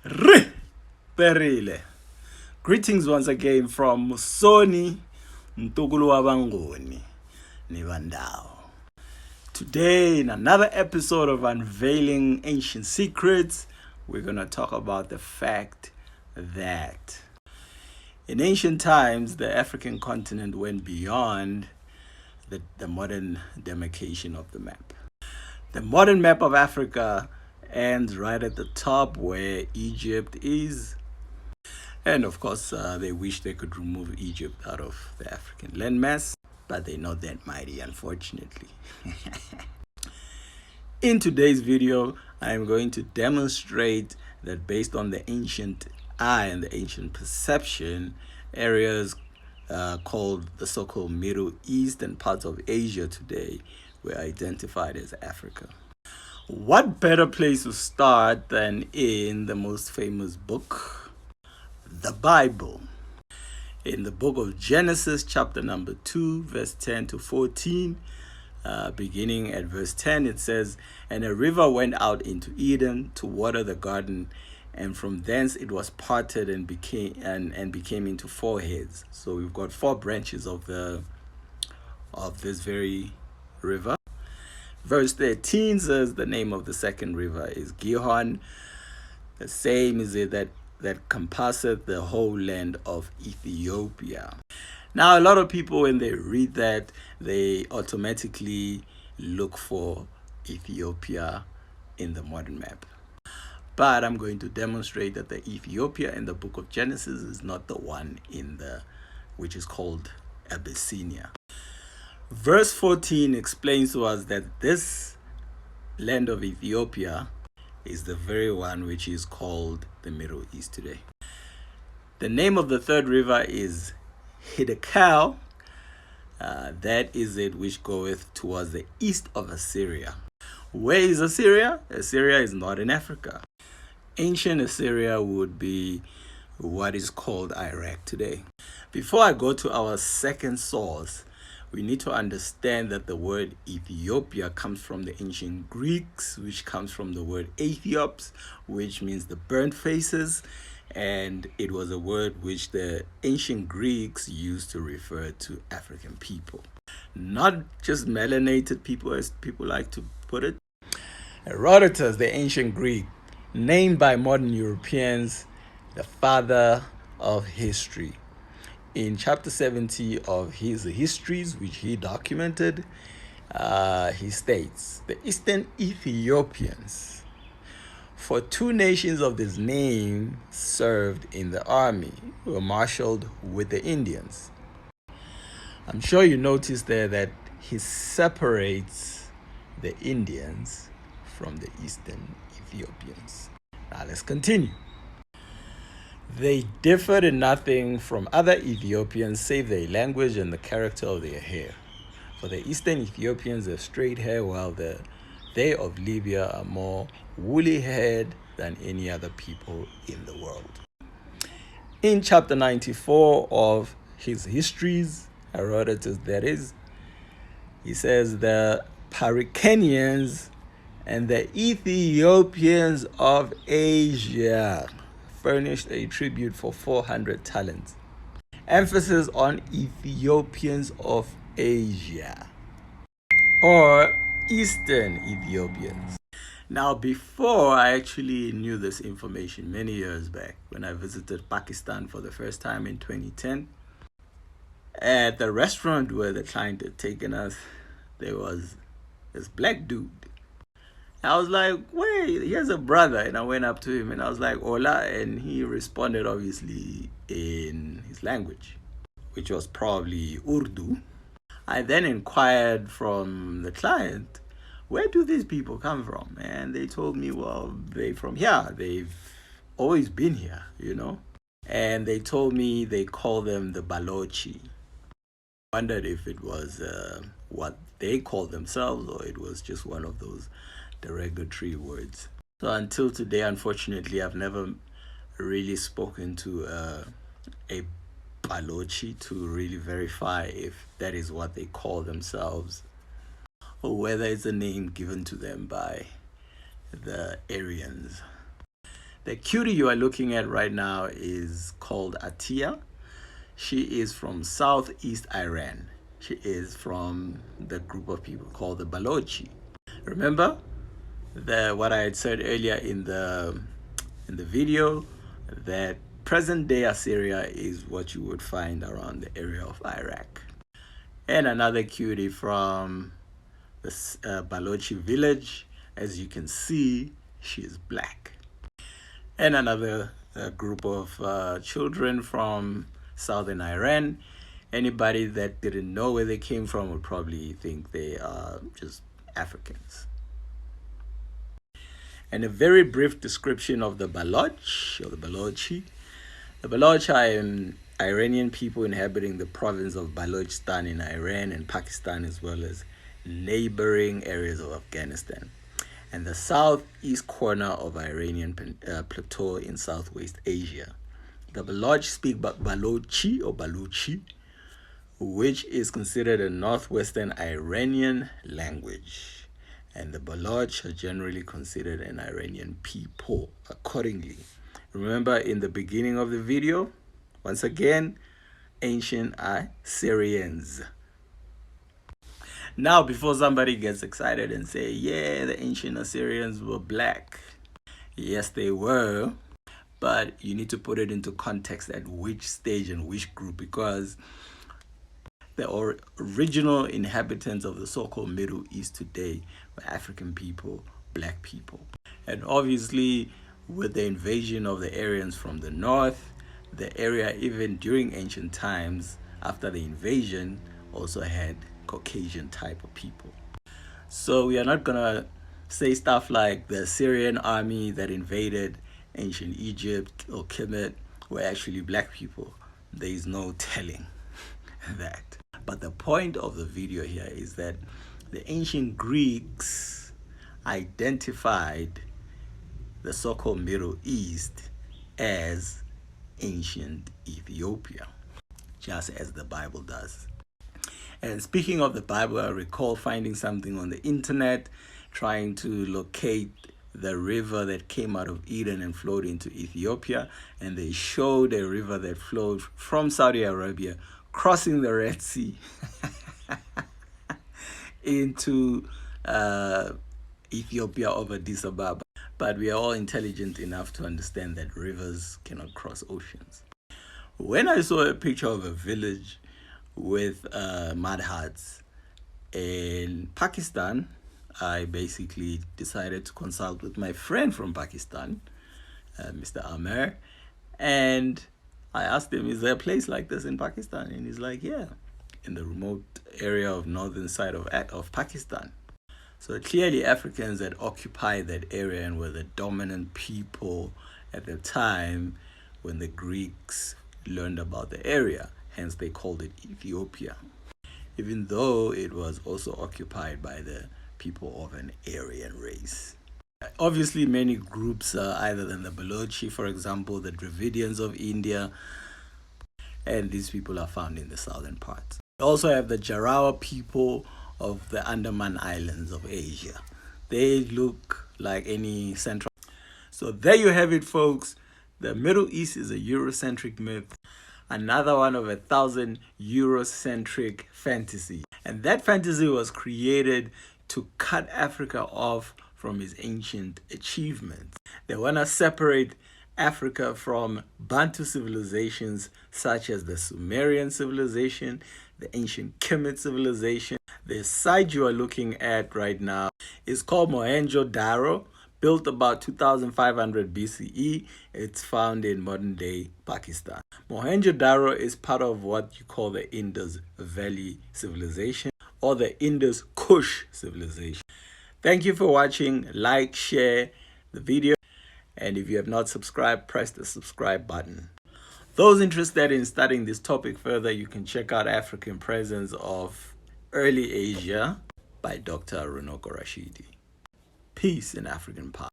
Perile. Greetings once again from Musoni, Ntugulu Wabangoni, Nivandao. Today, in another episode of Unveiling Ancient Secrets, we're going to talk about the fact that in ancient times, the African continent went beyond the modern demarcation of the map. The modern map of Africa ends right at the top where Egypt is. And of course, they wish they could remove Egypt out of the African landmass, but they're not that mighty, unfortunately. In today's video, I am going to demonstrate that based on the ancient eye and the ancient perception, areas called the so-called Middle East and parts of Asia today were identified as Africa. What better place to start than in the most famous book, the Bible? In the book of Genesis, chapter number 2, verse 10 to 14, beginning at verse 10, it says, "And a river went out into Eden to water the garden, and from thence it was parted and became into four heads." So we've got four branches of this very river. Verse 13 says the name of the second river is Gihon. The same is it that compasseth the whole land of Ethiopia. Now, a lot of people, when they read that, they automatically look for Ethiopia in the modern map. But I'm going to demonstrate that the Ethiopia in the book of Genesis is not the one which is called Abyssinia. Verse 14 explains to us that this land of Ethiopia is the very one which is called the Middle East today. The name of the third river is Hiddekel. That is it which goeth towards the east of Assyria. Where is Assyria? Assyria is not in Africa. Ancient Assyria would be what is called Iraq today. Before I go to our second source, we need to understand that the word Ethiopia comes from the ancient Greeks, which comes from the word Ethiops, which means the burnt faces. And it was a word which the ancient Greeks used to refer to African people. Not just melanated people, as people like to put it. Herodotus, the ancient Greek, named by modern Europeans the father of history. In chapter 70 of his histories, which he documented, he states, "The Eastern Ethiopians, for two nations of this name served in the army, were marshaled with the Indians." I'm sure you noticed there that he separates the Indians from the Eastern Ethiopians. Now let's continue. "They differed in nothing from other Ethiopians save their language and the character of their hair. For the Eastern Ethiopians have straight hair, while they of Libya are more woolly-haired than any other people in the world." In chapter 94 of his histories, Herodotus that is, he says the Parikenians and the Ethiopians of Asia furnished a tribute for 400 talents. Emphasis on Ethiopians of Asia, or Eastern Ethiopians. Now, before I actually knew this information many years back, when I visited Pakistan for the first time in 2010, at the restaurant where the client had taken us, there was this black dude. I was like, "Wait, here's a brother." And I went up to him and I was like, "Hola." And he responded, obviously, in his language, which was probably Urdu. I then inquired from the client, "Where do these people come from?" And they told me, "Well, they're from here. They've always been here, you know." And they told me they call them the Balochi. I wondered if it was what they called themselves or it was just one of those derogatory words. So until today, unfortunately, I've never really spoken to a Balochi to really verify if that is what they call themselves or whether it's a name given to them by the Aryans. The cutie you are looking at right now is called Atia. She is from southeast Iran. She is from the group of people called the Balochi. Remember what I had said earlier in the video, that present day Assyria is what you would find around the area of Iraq. And another cutie from the Balochi village, as you can see, she is black. And another group of children from southern Iran. Anybody that didn't know where they came from would probably think they are just Africans. And a very brief description of the Baloch, or the Balochi. The Baloch are an Iranian people inhabiting the province of Balochistan in Iran and Pakistan, as well as neighboring areas of Afghanistan, and the southeast corner of Iranian plateau in Southwest Asia. The Baloch speak Balochi or Balochi, which is considered a northwestern Iranian language. And the Baloch are generally considered an Iranian people accordingly. Remember in the beginning of the video, once again, ancient Assyrians. Now, before somebody gets excited and say, yeah, the ancient Assyrians were black. Yes, they were. But you need to put it into context at which stage and which group, because the original inhabitants of the so-called Middle East today were African people, black people. And obviously, with the invasion of the Aryans from the north, the area, even during ancient times, after the invasion, also had Caucasian type of people. So we are not gonna say stuff like the Assyrian army that invaded ancient Egypt or Kemet were actually black people. There is no telling that. But the point of the video here is that the ancient Greeks identified the so-called Middle East as ancient Ethiopia, just as the Bible does. And speaking of the Bible, I recall finding something on the internet trying to locate the river that came out of Eden and flowed into Ethiopia, and they showed a river that flowed from Saudi Arabia crossing the Red Sea into Ethiopia over Addis Ababa. But we are all intelligent enough to understand that rivers cannot cross oceans. When I saw a picture of a village with mud huts in Pakistan, I basically decided to consult with my friend from Pakistan, Mr. Amer, and I asked him, is there a place like this in Pakistan? And he's like, yeah, in the remote area of northern side of Pakistan. So clearly Africans had occupied that area and were the dominant people at the time when the Greeks learned about the area. Hence they called it Ethiopia, even though it was also occupied by the people of an Aryan race. Obviously, many groups either than the Balochi, for example, the Dravidians of India, and these people are found in the southern parts. We also have the Jarawa people of the Andaman Islands of Asia. They look like any central. So there you have it, folks. The Middle East is a Eurocentric myth. Another one of 1,000 Eurocentric fantasy. And that fantasy was created to cut Africa off from its ancient achievements. They want to separate Africa from baNTU civilizations such as the Sumerian civilization, the ancient Kemet civilization. The site you are looking at right now is called Mohenjo-Daro, built about 2500 BCE. It's found in modern-day Pakistan. Mohenjo-Daro is part of what you call the Indus Valley civilization or the Indus Kush civilization. Thank you for watching. Like, share the video, and if you have not subscribed, press the subscribe button. Those interested in studying this topic further, you can check out African Presence of Early Asia by Dr. Runoko Rashidi. Peace in African power.